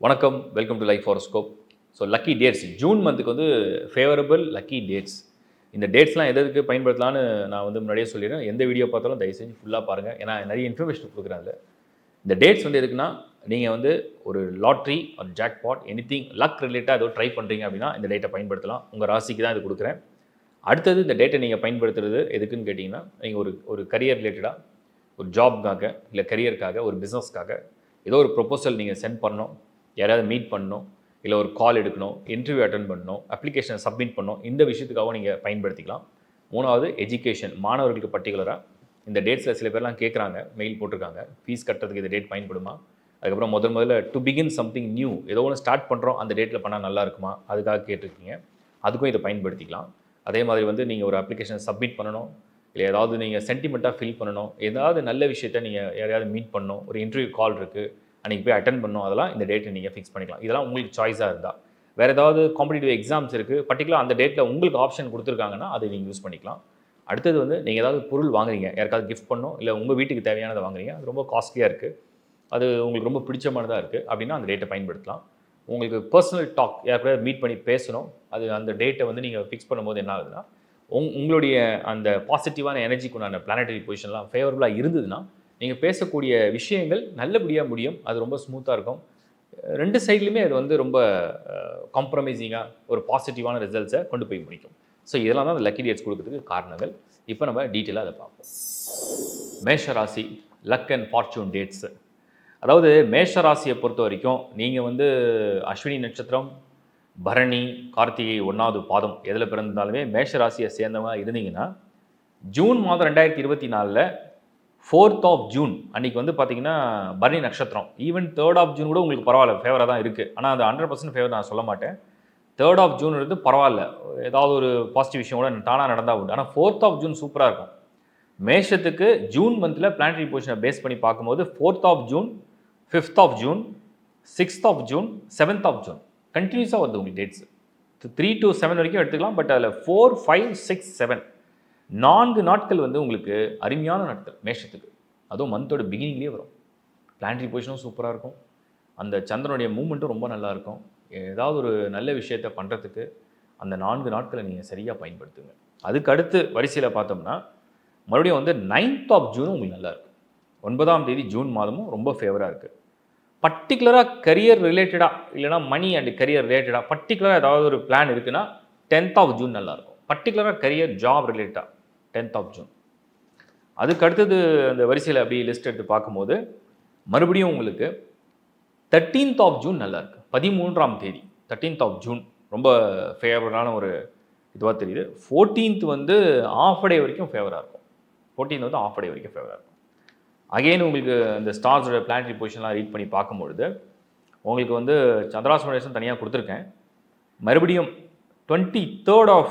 வணக்கம், welcome to life horoscope. So lucky dates June மந்த்துக்கு வந்து ஃபேவரபிள் லக்கி டேட்ஸ். இந்த டேட்ஸ்லாம் எதுக்கு பயன்படுத்தலான்னு நான் வந்து முன்னாடியே சொல்லிடுறேன். எந்த வீடியோ பார்த்தாலும் தயவு செஞ்சு ஃபுல்லாக பாருங்கள். ஏன்னா நிறைய இன்ஃபர்மேஷன் கொடுக்குறேன் அதில். இந்த டேட்ஸ் வந்து எதுக்குன்னா, நீங்கள் வந்து ஒரு லாட்ரி ஒரு ஜாக்பாட் எனிதிங் லக் ரிலேட்டாக ஏதோ ட்ரை பண்ணுறீங்க அப்படின்னா இந்த டேட்டை பயன்படுத்தலாம். உங்கள் ராசிக்கு தான் இது கொடுக்குறேன். அடுத்தது இந்த டேட்டை நீங்கள் பயன்படுத்துறது எதுக்குன்னு கேட்டிங்கன்னா, நீங்கள் ஒரு கரியர் ரிலேட்டடாக, ஒரு ஜாப்க்காக, இல்லை கரியருக்காக, ஒரு பிஸ்னஸ்க்காக ஏதோ ஒரு ப்ரொபோசல் நீங்கள் சென்ட் பண்ணணும், யாராவது மீட் பண்ணணும், இல்லை ஒரு கால் எடுக்கணும், இன்டர்வியூ அட்டன் பண்ணணும், அப்ளிகேஷனை சப்மிட் பண்ணணும், இந்த விஷயத்துக்காகவும் நீங்கள் பயன்படுத்திக்கலாம். மூணாவது எஜுகேஷன், மாணவர்களுக்கு பர்டிகுலராக இந்த டேட்ஸில் சில பேர்லாம் கேட்குறாங்க, மெயில் போட்டிருக்காங்க, ஃபீஸ் கட்டுறதுக்கு இந்த டேட் பயன்படுமா, அதுக்கப்புறம் முதல்ல டு பிகின் சம்திங் நியூ, ஏதோ ஒன்று ஸ்டார்ட் பண்ணுறோம் அந்த டேட்டில் பண்ணால் நல்லா இருக்குமா, அதுக்காக கேட்டிருக்கீங்க. அதுக்கும் இதை பயன்படுத்திக்கலாம். அதே மாதிரி வந்து நீங்கள் ஒரு அப்ளிகேஷன் சப்மிட் பண்ணணும், இல்லை ஏதாவது நீங்கள் சென்டிமெண்ட்டாக ஃபில் பண்ணணும், ஏதாவது நல்ல விஷயத்த நீங்கள் யாரையாவது மீட் பண்ணணும், ஒரு இன்டர்வியூ கால் இருக்குது, அன்றைக்கி போய் அட்டன் பண்ணணும், அதெல்லாம் இந்த டேட்டை நீங்கள் ஃபிக்ஸ் பண்ணிக்கலாம். இதெல்லாம் உங்களுக்கு சாய்ஸாக இருந்தால். வேறு ஏதாவது காம்படிட்டிவ் எக்ஸாம்ஸ் இருக்குது, பர்டிகுலர் அந்த டேட்டில் உங்களுக்கு ஆப்ஷன் கொடுத்துருக்காங்கன்னா அதை நீங்கள் யூஸ் பண்ணிக்கலாம். அடுத்தது வந்து நீங்கள் ஏதாவது பொருள் வாங்குறீங்க, யாருக்காவது கிஃப்ட் பண்ணணும், இல்லை உங்கள் வீட்டுக்கு தேவையானதை வாங்குறீங்க, அது ரொம்ப காஸ்ட்லியாக இருக்குது, அது உங்களுக்கு ரொம்ப பிடிச்சமானதாக இருக்குது அப்படின்னா அந்த டேட்டை பயன்படுத்தலாம். உங்களுக்கு பர்சனல் டாக் யாருக்காவது மீட் பண்ணி பேசணும், அது அந்த டேட்டை வந்து நீங்கள் ஃபிக்ஸ் பண்ணும்போது என்ன ஆகுதுன்னா, உங்களுடைய அந்த பாசிட்டிவான எனர்ஜிக்கு உண்டான பிளானட்டரி பொசிஷன்லாம் ஃபேவரபுளாக இருந்ததுன்னா நீங்கள் பேசக்கூடிய விஷயங்கள் நல்லபடியாக முடியும். அது ரொம்ப ஸ்மூத்தாக இருக்கும். ரெண்டு சைட்லையுமே அது வந்து ரொம்ப காம்ப்ரமைசிங்காக ஒரு பாசிட்டிவான ரிசல்ட்ஸை கொண்டு போய் முடிக்கும். ஸோ இதெல்லாம் தான் அந்த லக்கி டேட்ஸ் கொடுக்கறதுக்கு காரணங்கள். இப்போ நம்ம டீட்டெயிலாக அதை பார்ப்போம். மேஷ ராசி லக் அண்ட் ஃபார்ச்சூன் டேட்ஸு. அதாவது மேஷ ராசியை பொறுத்த வரைக்கும் நீங்கள் வந்து அஸ்வினி நட்சத்திரம், பரணி, கார்த்திகை 1வது பாதம் எதில் பிறந்தாலுமே மேஷ ராசியை சேர்ந்தவங்க இருந்தீங்கன்னா, ஜூன் மாதம் 2024 4th of June அன்றைக்கி வந்து பார்த்தீங்கன்னா பரணி நட்சத்திரம். ஈவன் 3rd of June கூட உங்களுக்கு பரவாயில்ல, ஃபேவராக தான் இருக்குது. ஆனால் அது 100% ஃபேவர் நான் சொல்ல மாட்டேன். 3rd of June இருந்து பரவாயில்ல, ஏதாவது ஒரு பாசிட்டிவ் விஷயம் கூட தானாக நடந்தால் உண்டு. ஆனால் 4th of June சூப்பராக இருக்கும். மேஷத்துக்கு ஜூன் மந்தில் பிளானட்டரி பொசிஷனை பேஸ் பண்ணி பார்க்கும்போது 4th of June, 5th of June, 6th of June, 7th of June கண்டினியூஸாக வருது உங்களுக்கு டேட்ஸ். 3 to 7 வரைக்கும் எடுத்துக்கலாம். பட் அதில் 4, 5, 6, 7 4 நாட்கள் வந்து உங்களுக்கு அருமையான நாட்கள் மேஷத்துக்கு. அதுவும் மந்தோட பிகினிங்லேயே வரும். பிளானட்டரி பொசிஷனும் சூப்பராக இருக்கும், அந்த சந்திரனுடைய மூமெண்ட்டும் ரொம்ப நல்லாயிருக்கும். ஏதாவது ஒரு நல்ல விஷயத்தை பண்ணுறதுக்கு அந்த 4 நாட்களை நீங்கள் சரியாக பயன்படுத்துங்க. அதுக்கு அடுத்து வரிசையில் பார்த்தோம்னா மறுபடியும் வந்து 9th of June உங்களுக்கு நல்லாயிருக்கும். 9ஆம் தேதி ஜூன் மாதமும் ரொம்ப ஃபேவராக இருக்குது. பர்டிகுலராக கரியர் ரிலேட்டடாக, இல்லைனா மணி அண்ட் கரியர் ரிலேட்டடாக பர்டிகுலராக ஏதாவது ஒரு பிளான் இருக்குன்னா 10th of June நல்லாயிருக்கும். பர்டிகுலராக கரியர் ஜாப் ரிலேட்டடாக 10th of June. அதுக்கு அடுத்தது அந்த வரிசையில் அப்படி லிஸ்ட் எடுத்து பார்க்கும்போது மறுபடியும் உங்களுக்கு 13th of June நல்லாயிருக்கு. 13ஆம் தேதி 13th of June ரொம்ப ஃபேவரான ஒரு இதுவாக தெரியுது. 14th வந்து ஆஃப் டே வரைக்கும் ஃபேவராக இருக்கும். 14th வந்து ஆஃப் டே வரைக்கும் ஃபேவராக இருக்கும். அகெயின் உங்களுக்கு இந்த ஸ்டார்ஸோட பிளானட்டரி பொசிஷன்லாம் ரீட் பண்ணி பார்க்கும்பொழுது உங்களுக்கு வந்து சந்திராஷ்டமம் தனியாக கொடுத்துருக்கேன். மறுபடியும் 23rd of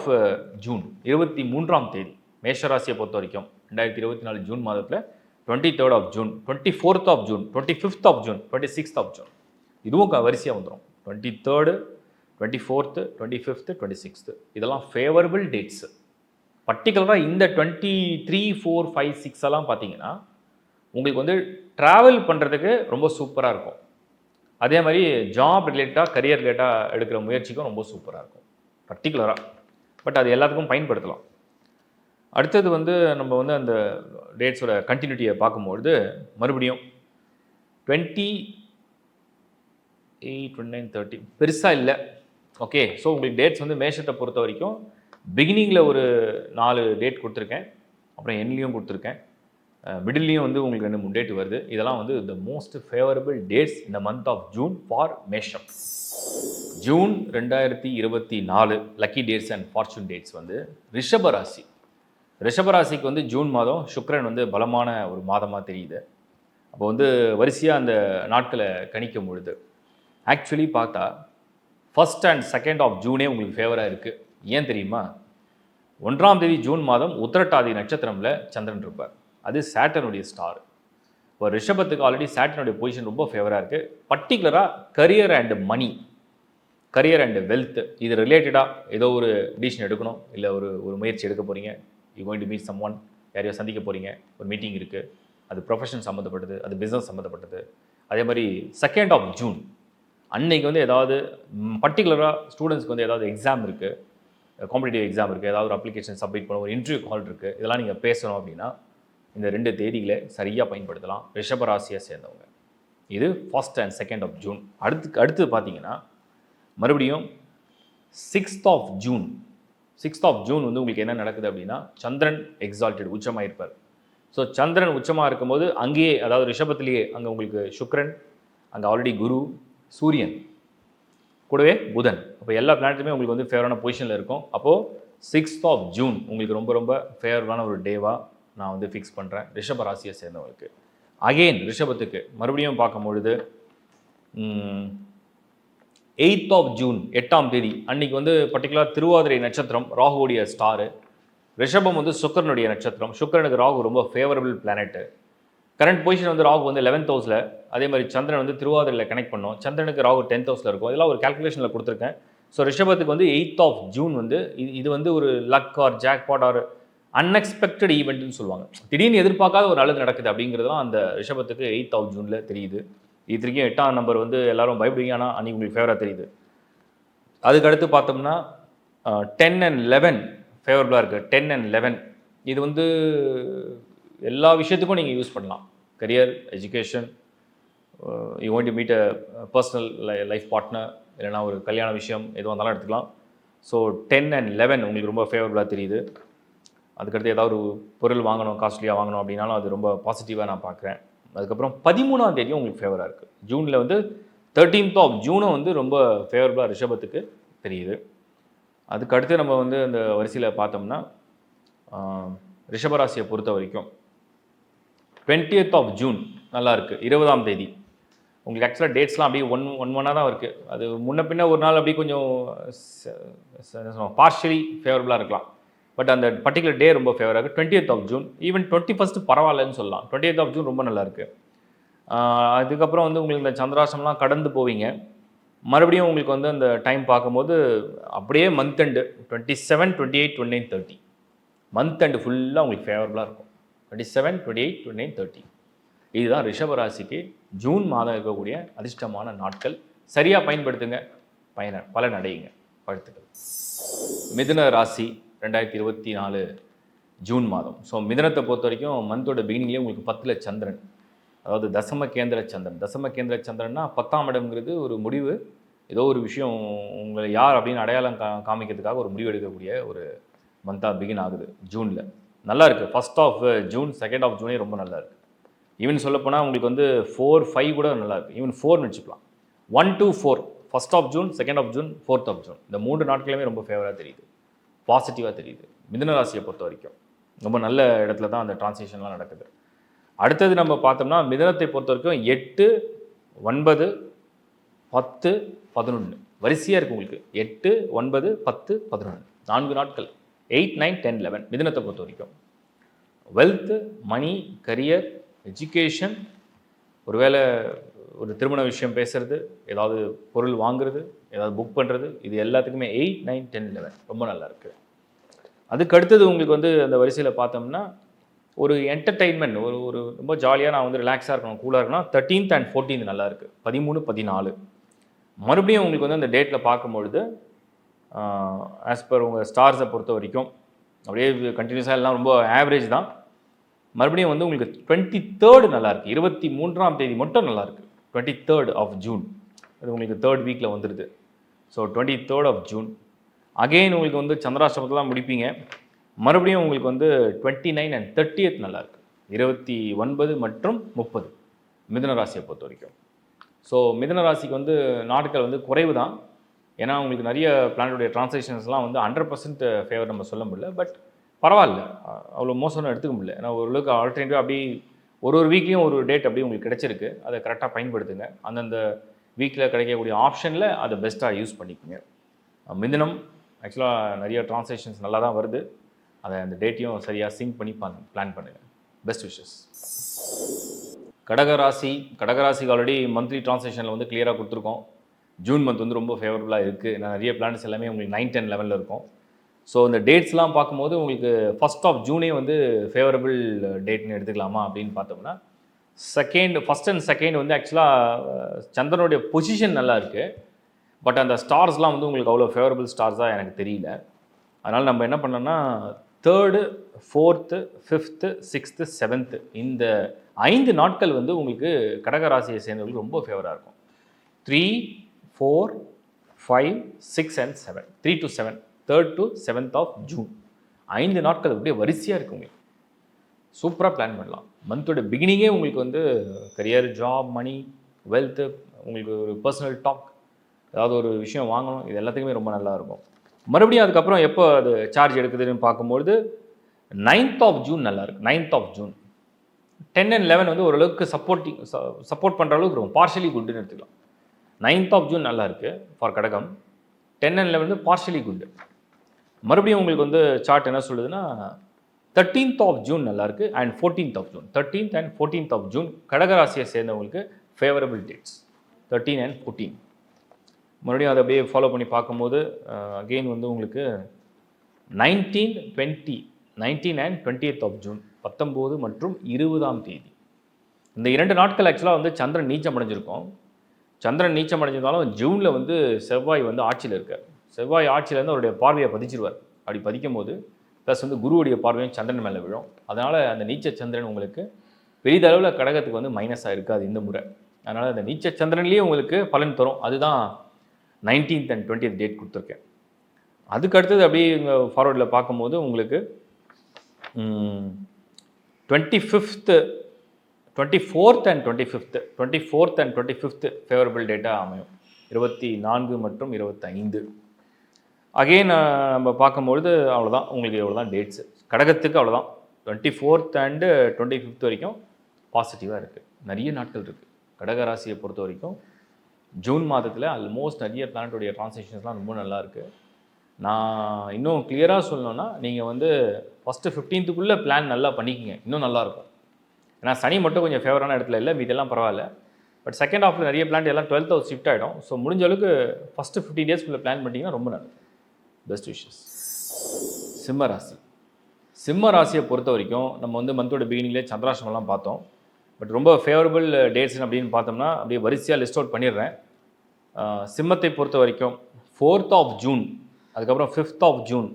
June 23ஆம் தேதி மேஷராசியை பொறுத்த வரைக்கும் 2024 ஜூன் மாதத்தில் 23rd of June, 24th of June, 25th of June, 26th of June இதுவும் வரிசையாக வந்துடும். 23rd, 24th, 25th, 26th இதெல்லாம் ஃபேவரபிள் டேட்ஸு. பர்டிகுலராக இந்த 23, 4, 5, 6 எல்லாம் பார்த்தீங்கன்னா உங்களுக்கு வந்து ட்ராவல் பண்ணுறதுக்கு ரொம்ப சூப்பராக இருக்கும். அதே மாதிரி ஜாப் ரிலேட்டாக கரியர் ரிலேட்டாக எடுக்கிற முயற்சிக்கும் ரொம்ப சூப்பராக இருக்கும் பர்டிகுலராக. பட் அது எல்லாத்துக்கும் பயன்படுத்தலாம். அடுத்தது வந்து நம்ம வந்து அந்த டேட்ஸோட கண்டினியூட்டியை பார்க்கும்பொழுது மறுபடியும் 28, 29, 30 பெருசாக இல்லை. ஓகே, ஸோ உங்களுக்கு டேட்ஸ் வந்து மேஷத்தை பொறுத்த வரைக்கும் பிகினிங்கில் ஒரு 4 டேட் கொடுத்துருக்கேன், அப்புறம் எண்ட்லேயும் கொடுத்துருக்கேன், மிடில்லையும் வந்து உங்களுக்கு 2-3 டேட் வருது. இதெல்லாம் வந்து த மோஸ்ட் ஃபேவரபிள் டேட்ஸ் இந்த மந்த் ஆஃப் ஜூன் ஃபார் மேஷம். June 2024 lucky dates and fortune dates வந்து ரிஷபராசி. ரிஷபராசிக்கு வந்து ஜூன் மாதம் சுக்கிரன் வந்து பலமான ஒரு மாதமாக தெரியுது. அப்போ வந்து வரிசையாக அந்த நாட்களை கணிக்கும் பொழுது ஆக்சுவலி பார்த்தா 1st and 2nd of June உங்களுக்கு ஃபேவராக இருக்குது. ஏன் தெரியுமா? 1ஆம் தேதி ஜூன் மாதம் உத்திரட்டாதி நட்சத்திரமில் சந்திரன் இருப்பார். அது சேட்டனுடைய ஸ்டார். இப்போ ரிஷபத்துக்கு ஆல்ரெடி சேட்டனுடைய பொசிஷன் ரொம்ப ஃபேவராக இருக்குது. பர்டிகுலராக career and money, career and wealth இது ரிலேட்டடாக ஏதோ ஒரு டிசிஷன் எடுக்கணும், இல்லை ஒரு முயற்சி எடுக்க போகிறீங்க. You going to meet someone, யாரையோ சந்திக்க போகிறீங்க, ஒரு மீட்டிங் இருக்குது, அது ப்ரொஃபஷன் சம்மந்தப்பட்டது, அது பிஸ்னஸ் சம்மந்தப்பட்டது. அதே மாதிரி 2nd of June அன்னைக்கு வந்து ஏதாவது பர்டிகுலராக ஸ்டூடெண்ட்ஸ்க்கு வந்து ஏதாவது எக்ஸாம் இருக்குது, காம்படிட்டிவ் எக்ஸாம் இருக்குது, ஏதாவது ஒரு அப்ளிகேஷன் சப்மிட் பண்ண, ஒரு இன்டர்வியூ கால் இருக்குது, இதெல்லாம் நீங்கள் பேசணும் அப்படின்னா இந்த 2 தேதிகளை சரியாக பயன்படுத்தலாம் ரிஷபராசியை சேர்ந்தவங்க. இது 1st and 2nd of June. அடுத்து பார்த்தீங்கன்னா மறுபடியும் 6th of June. 6th of June வந்து உங்களுக்கு என்ன நடக்குது அப்படின்னா சந்திரன் எக்ஸால்டட் உச்சமாக இருப்பார். ஸோ சந்திரன் உச்சமாக இருக்கும்போது அங்கேயே, அதாவது ரிஷபத்திலேயே, அங்கே உங்களுக்கு சுக்கிரன், அங்கே ஆல்ரெடி குரு, சூரியன், கூடவே புதன், அப்போ எல்லா பிளானட்டுமே உங்களுக்கு வந்து ஃபேவரான பொசிஷனில் இருக்கும். அப்போது 6th of June உங்களுக்கு ரொம்ப ரொம்ப ஃபேவரபுளான ஒரு டேவாக நான் வந்து ஃபிக்ஸ் பண்ணுறேன் ரிஷப ராசியை சேர்ந்தவங்களுக்கு. அகெயின் ரிஷபத்துக்கு மறுபடியும் பார்க்கும்பொழுது 8th of June 8ஆம் தேதி அன்றைக்கி வந்து பர்டிகுலர் திருவாதிரை நட்சத்திரம், ராகுவுடைய ஸ்டாரு. ரிஷபம் வந்து சுக்கரனுடைய நட்சத்திரம். சுக்கரனுக்கு ராகு ரொம்ப ஃபேவரபிள் பிளானெட்டு. கரண்ட் பொசிஷன் வந்து ராகு வந்து 11th ஹவுஸில், அதே மாதிரி சந்திரன் வந்து திருவாதிரையில் கனெக்ட் பண்ணோம். சந்திரனுக்கு ராகு 10th ஹவுஸில் இருக்கும். இதெல்லாம் ஒரு கேல்குலேஷனில் கொடுத்துருக்கேன். ஸோ ரிஷபத்துக்கு வந்து 8th of June வந்து இது வந்து ஒரு luck or jackpot or unexpected ஈவெண்ட்னு சொல்லுவாங்க. திடீர்னு எதிர்பார்க்காத ஒரு நல்லது நடக்குது அப்படிங்கிறதுலாம் அந்த ரிஷபத்துக்கு 8th of June தெரியுது. இத்தனைக்கும் 8ஆம் நம்பர் வந்து எல்லாரும் பயப்படுவீங்க, ஆனால் அன்றைக்கி உங்களுக்கு ஃபேவராக தெரியுது. அதுக்கடுத்து பார்த்தோம்னா 10 and 11 ஃபேவரபுளாக இருக்குது. 10 and 11 இது வந்து எல்லா விஷயத்துக்கும் நீங்கள் யூஸ் பண்ணலாம். Career, education, you want to meet a personal life partner, இல்லைனா ஒரு கல்யாண விஷயம் எதுவாக இருந்தாலும் எடுத்துக்கலாம். ஸோ 10 and 11 உங்களுக்கு ரொம்ப ஃபேவரபுளாக தெரியுது. அதுக்கடுத்து ஏதாவது ஒரு பொருள் வாங்கணும், காஸ்ட்லியாக வாங்கணும் அப்படின்னாலும் அது ரொம்ப பாசிட்டிவாக நான் பார்க்குறேன். அதுக்கப்புறம் 13ஆம் தேதியும் உங்களுக்கு ஃபேவராக இருக்குது. ஜூனில் வந்து 13th of June வந்து ரொம்ப ஃபேவரபுளாக ரிஷபத்துக்கு தெரியுது. அதுக்கடுத்து நம்ம வந்து அந்த வரிசையில் பார்த்தோம்னா ரிஷபராசியை பொறுத்த வரைக்கும் 20th of June நல்லாயிருக்கு. 20ஆம் தேதி உங்களுக்கு ஆக்சுவலாக டேட்ஸ்லாம் அப்படியே ஒன்னாக தான் இருக்குது. அது முன்ன பின்ன ஒரு நாள் அப்படியே கொஞ்சம் பார்ஷியலி ஃபேவரபுளாக இருக்கலாம். பட் அந்த பர்டிகுலர் டே ரொம்ப ஃபேவராக இருக்குது. 20th of June, even 21st பரவாயில்லன்னு சொல்லலாம். 20th of June ரொம்ப நல்லாயிருக்கு. அதுக்கப்புறம் வந்து உங்களுக்கு இந்த சந்திராஷ்டமம்லாம் கடந்து போவீங்க. மறுபடியும் உங்களுக்கு வந்து அந்த டைம் பார்க்கும்போது அப்படியே மந்த் எண்டு 27, 28, 29, 30 மந்த் எண்டு ஃபுல்லாக உங்களுக்கு ஃபேவரபுளாக இருக்கும். 27, 28, 29, 30 இதுதான் ரிஷபராசிக்கு ஜூன் மாதம் இருக்கக்கூடிய அதிர்ஷ்டமான நாட்கள். சரியாக பயன்படுத்துங்க, பலன் அடையுங்க. வாழ்த்துக்கள். மிதுன ராசி 2024 ஜூன் மாதம். ஸோ மிதனத்தை பொறுத்த வரைக்கும் மந்தோட பிகினிங்லேயே உங்களுக்கு 10ல் சந்திரன், அதாவது தசம கேந்திர சந்திரன். தசம கேந்திர சந்திரன்னா 10ஆம் இடம்ங்கிறது ஒரு முடிவு, ஏதோ ஒரு விஷயம் உங்களை யார் அப்படின்னு அடையாளம் காமிக்கிறதுக்காக ஒரு முடிவு எடுக்கக்கூடிய ஒரு மந்தாக பிகின் ஆகுது ஜூனில். நல்லா இருக்குது. 1st of June, 2nd of June ரொம்ப நல்லா இருக்குது. ஈவன் சொல்லப்போனால் உங்களுக்கு வந்து 4, 5 கூட நல்லா இருக்குது. ஈவன் 4 வச்சுக்கலாம். 1 to 4 1st of June, 2nd of June, 4th of June இந்த 3 நாட்களுமே ரொம்ப ஃபேவராக தெரியுது, பாசிட்டிவாக தெரியுது. மிதுன ராசியை பொறுத்த வரைக்கும் ரொம்ப நல்ல இடத்துல தான் அந்த டிரான்சிஷன்லாம் நடக்குது. அடுத்தது நம்ம பார்த்தோம்னா மிதுனத்தை பொறுத்த வரைக்கும் 8, 9, 10, 11 வரிசையாக இருக்குது உங்களுக்கு. 8, 9, 10, 11 4 நாட்கள். 8, 9, 10, 11 மிதுனத்தை பொறுத்த வரைக்கும் வெல்த்து, மணி, கரியர், எஜுகேஷன், ஒருவேளை ஒரு திருமண விஷயம் பேசுகிறது, ஏதாவது பொருள் வாங்குறது, ஏதாவது புக் பண்ணுறது, இது எல்லாத்துக்குமே 8, 9, 10, 11 ரொம்ப நல்லா இருக்குது. அதுக்கு அடுத்தது உங்களுக்கு வந்து அந்த வரிசையில் பார்த்தோம்னா ஒரு என்டர்டெயின்மெண்ட், ஒரு ரொம்ப ஜாலியாக நான் வந்து ரிலாக்ஸாக இருக்கணும், கூலாக இருக்கணும். 13th and 14th நல்லா இருக்குது. 13, 14 மறுபடியும் உங்களுக்கு வந்து அந்த டேட்டில் பார்க்கும்பொழுது ஆஸ் பர் உங்கள் ஸ்டார்ஸை பொறுத்த வரைக்கும் அப்படியே கண்டினியூஸாக எல்லாம் ரொம்ப ஆவரேஜ் தான். மறுபடியும் வந்து உங்களுக்கு 23rd நல்லாயிருக்கு. 23ஆம் தேதி மட்டும் நல்லாயிருக்கு. 23rd of June அது உங்களுக்கு 3rd வீக்கில் வந்துடுது. So 23rd of June again உங்களுக்கு வந்து சந்திராஷ்டமத்தெல்லாம் முடிப்பீங்க. மறுபடியும் உங்களுக்கு வந்து 29 and 30th நல்லாயிருக்கு. 29 மற்றும் 30 மிதுன ராசியை பொறுத்த வரைக்கும். ஸோ மிதுன ராசிக்கு வந்து நாட்கள் வந்து குறைவு தான். ஏன்னா உங்களுக்கு நிறைய பிளானட்டுடைய டிரான்சாக்ஷன்ஸ்லாம் வந்து 100% ஃபேவர் நம்ம சொல்ல முடியல. பட் பரவாயில்ல, அவ்வளோ மோசம்னு எடுத்துக்க முடியல. ஏன்னா ஓரளவுக்கு ஆல்டர்னேட்டிவ் அப்படி ஒரு வீக்லேயும் ஒரு டேட் அப்படி உங்களுக்கு கிடச்சிருக்கு. அதை கரெக்டாக பயன்படுத்துங்க. அந்தந்த வீக்கில் கிடைக்கக்கூடிய ஆப்ஷனில் அதை பெஸ்ட்டாக யூஸ் பண்ணிக்கோங்க. மிதுனம் ஆக்சுவலாக நிறைய டிரான்சாக்ஷன்ஸ் நல்லா தான் வருது. அதை அந்த டேட்டையும் சரியாக சிங்க் பண்ணி பிளான் பண்ணுங்கள். Best wishes. கடகராசிக்கு ஆல்ரெடி மந்த்லி டிரான்சாக்ஷனில் வந்து கிளியராக கொடுத்துருக்கோம். ஜூன் மந்த் வந்து ரொம்ப ஃபேவரபுளாக இருக்குது. நிறைய பிளான்ஸ் எல்லாமே உங்களுக்கு 9, 10, 11 இருக்கும். ஸோ இந்த டேட்ஸ்லாம் பார்க்கும்போது உங்களுக்கு 1st of June வந்து ஃபேவரபிள் டேட்னு எடுத்துக்கலாமா அப்படின்னு பார்த்தோம்னா ஃபஸ்ட் அண்ட் செகண்ட் வந்து ஆக்சுவலாக சந்திரனுடைய பொசிஷன் நல்லா இருக்குது. பட் அந்த ஸ்டார்ஸ்லாம் வந்து உங்களுக்கு அவ்வளோ ஃபேவரபிள் ஸ்டார்ஸாக எனக்கு தெரியல. அதனால் நம்ம என்ன பண்ணோம்னா 3rd, 4th, 5th, 6th, 7th இந்த 5 நாட்கள் வந்து உங்களுக்கு கடகராசியை சேர்ந்தவங்களுக்கு ரொம்ப ஃபேவராக இருக்கும். 3, 4, 5, 6 and 7. 3 to 7, 3rd to 7th of June. 5 நாட்கள் அப்படியே வரிசையாக இருக்குது உங்களுக்கு. சூப்பராக பிளான் பண்ணலாம். மந்தோட பிகினிங்கே உங்களுக்கு வந்து கரியர், ஜாப், மணி, வெல்த்து, உங்களுக்கு ஒரு பர்சனல் டாக், ஏதாவது ஒரு விஷயம் வாங்கணும், இது எல்லாத்துக்குமே ரொம்ப நல்லா இருக்கும். மறுபடியும் அதுக்கப்புறம் எப்போ அது சார்ஜ் எடுக்குதுன்னு பார்க்கும்பொழுது 9th of June நல்லாயிருக்கு. 9th of June 10 and 11 வந்து ஓரளவுக்கு சப்போர்ட் பண்ணுற அளவுக்கு இருக்கும். பார்ஷலி குட்டுன்னு எடுத்துக்கலாம். 9th of June நல்லா இருக்குது ஃபார் கடகம். 10 and 11 வந்து பார்ஷலி குட். மறுபடியும் உங்களுக்கு வந்து சார்ட் என்ன சொல்லுதுன்னா 13th of June நல்லாயிருக்கு and 14th of June. 13th and 14th of June கடகராசியை சேர்ந்தவங்களுக்கு ஃபேவரபிள் டேட்ஸ் 13 and 14. மறுபடியும் அதை அப்படியே ஃபாலோ பண்ணி பார்க்கும்போது அகெயின் வந்து உங்களுக்கு 19, 20, 19 and 20th of June 19 மற்றும் 20ஆம் தேதி இந்த 2 நாட்கள் ஆக்சுவலாக வந்து சந்திரன் நீச்சம் அடைஞ்சிருக்கும். சந்திரன் நீச்சம் அடைஞ்சிருந்தாலும் ஜூனில் வந்து செவ்வாய் வந்து ஆட்சியில் இருக்கார். செவ்வாய் ஆட்சியிலேருந்து அவருடைய பார்வையை பதிச்சிருவார். அப்படி பதிக்கும் போது ப்ளஸ் வந்து குருவுடைய பார்வையும் சந்திரன் மேலே விழும். அதனால் அந்த நீச்ச சந்திரன் உங்களுக்கு பெரிதளவில் கடகத்துக்கு வந்து மைனஸாக இருக்காது இந்த முறை. அதனால் அந்த நீச்ச சந்திரன்லேயே உங்களுக்கு பலன் தரும். அதுதான் 19th and 20th டேட் கொடுத்துருக்கேன். அதுக்கு அடுத்தது அப்படியே இங்கே ஃபார்வர்டில் பார்க்கும்போது உங்களுக்கு 24th and 25th ஃபேவரபிள் டேட்டாக அமையும். 24 மற்றும் 25. அகெயின் நம்ம பார்க்கும்பொழுது அவ்வளோதான், உங்களுக்கு எவ்வளோ தான் டேட்ஸு கடகத்துக்கு அவ்வளோதான். 24th and 25th வரைக்கும் பாசிட்டிவாக இருக்குது. நிறைய நாட்கள் இருக்குது கடகராசியை பொறுத்த வரைக்கும். ஜூன் மாதத்தில் ஆல்மோஸ்ட் நிறைய பிளானட்டுடைய ட்ரான்சாக்ஷன்ஸ்லாம் ரொம்ப நல்லா இருக்குது. நான் இன்னும் கிளியராக சொல்லணுன்னா நீங்கள் வந்து ஃபஸ்ட்டு 15th பிளான் நல்லா பண்ணிக்கிங்க, இன்னும் நல்லாயிருக்கும். ஏன்னா சனி மட்டும் கொஞ்சம் ஃபேவரான இடத்துல இல்லை, இதெல்லாம் பரவாயில்ல. பட் செகண்ட் ஹாஃபில் நிறைய பிளான் எல்லாம் 12th house ஷிஃப்ட் ஆகிடும். ஸோ முடிஞ்ச அளவுக்கு ஃபஸ்ட்டு 15 days பிளான் பண்ணிட்டீங்கன்னா ரொம்ப நல்லது. Best wishes. சிம்ம ராசி. சிம்ம ராசியை பொறுத்த வரைக்கும் நம்ம வந்து மந்தோட பிகினிங்லேயே சந்திராஷ்டமெல்லாம் பார்த்தோம். பட் ரொம்ப ஃபேவரபிள் டேட்ஸ் அப்படின்னு பார்த்தோம்னா அப்படியே வரிசையாக லிஸ்ட் அவுட் பண்ணிடுறேன். சிம்மத்தை பொறுத்த வரைக்கும் 4th of June, அதுக்கப்புறம் 5th of June,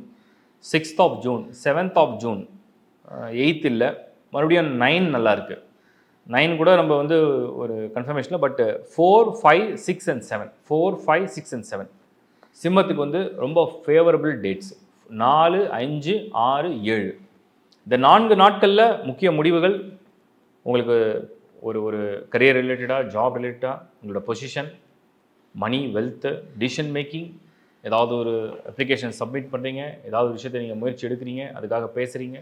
6th of June, 7th of June, 8th இல்லை, மறுபடியும் 9 நல்லா இருக்குது. 9 கூட நம்ம வந்து ஒரு கன்ஃபர்மேஷனில். பட் 4, 5, 6 and 7, 4, 5, 6 and 7 சிம்மத்துக்கு வந்து ரொம்ப ஃபேவரபிள் டேட்ஸ். 4, 5, 6, 7 இந்த 4 நாட்களில் முக்கிய முடிவுகள் உங்களுக்கு ஒரு கரியர் ரிலேட்டடாக, ஜாப் ரிலேட்டடாக, உங்களோட பொசிஷன், மணி, வெல்த்து, டிசிஷன் மேக்கிங், ஏதாவது ஒரு அப்ளிகேஷன் சப்மிட் பண்ணுறீங்க, ஏதாவது விஷயத்தை நீங்கள் முயற்சி எடுக்கிறீங்க, அதுக்காக பேசுகிறீங்க,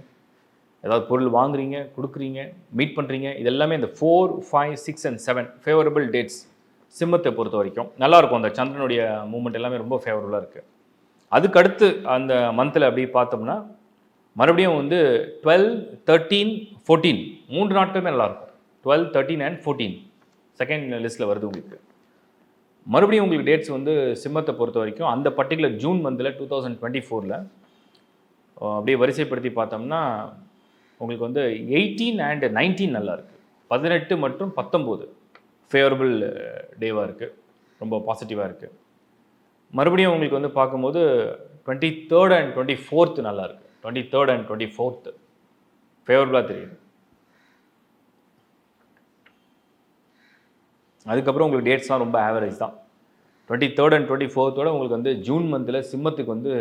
ஏதாவது பொருள் வாங்குறீங்க, கொடுக்குறீங்க, மீட் பண்ணுறீங்க, இது எல்லாமே இந்த 4, 5, 6 and 7 ஃபேவரபிள் டேட்ஸ் சிம்மத்தை பொறுத்த வரைக்கும் நல்லாயிருக்கும். அந்த சந்திரனுடைய மூமெண்ட் எல்லாமே ரொம்ப ஃபேவரபுளாக இருக்குது. அதுக்கடுத்து அந்த மந்தில் அப்படி பார்த்தோம்னா மறுபடியும் வந்து 12, 13, 14 3 நாட்களுமே நல்லாயிருக்கும். 12, 13 and 14 செகண்ட் லிஸ்ட்டில் வருது உங்களுக்கு. மறுபடியும் உங்களுக்கு டேட்ஸ் வந்து சிம்மத்தை பொறுத்த வரைக்கும் அந்த பர்டிகுலர் ஜூன் மந்தில் 2024 அப்படியே வரிசைப்படுத்தி பார்த்தோம்னா உங்களுக்கு வந்து 18 and 19 நல்லாயிருக்கு. 18 மற்றும் 19 ஃபேவரபிள் டேவாக இருக்குது, ரொம்ப பாசிட்டிவாக இருக்குது. மறுபடியும் உங்களுக்கு வந்து பார்க்கும்போது 23rd and 24th நல்லாயிருக்கு. 23rd and 24th ஃபேவரபுளாக தெரியுது. அதுக்கப்புறம் உங்களுக்கு டேட்ஸ்லாம் ரொம்ப ஆவரேஜ் தான். 23rd and 24th உங்களுக்கு வந்து ஜூன் மந்தில் சிம்மத்துக்கு வந்து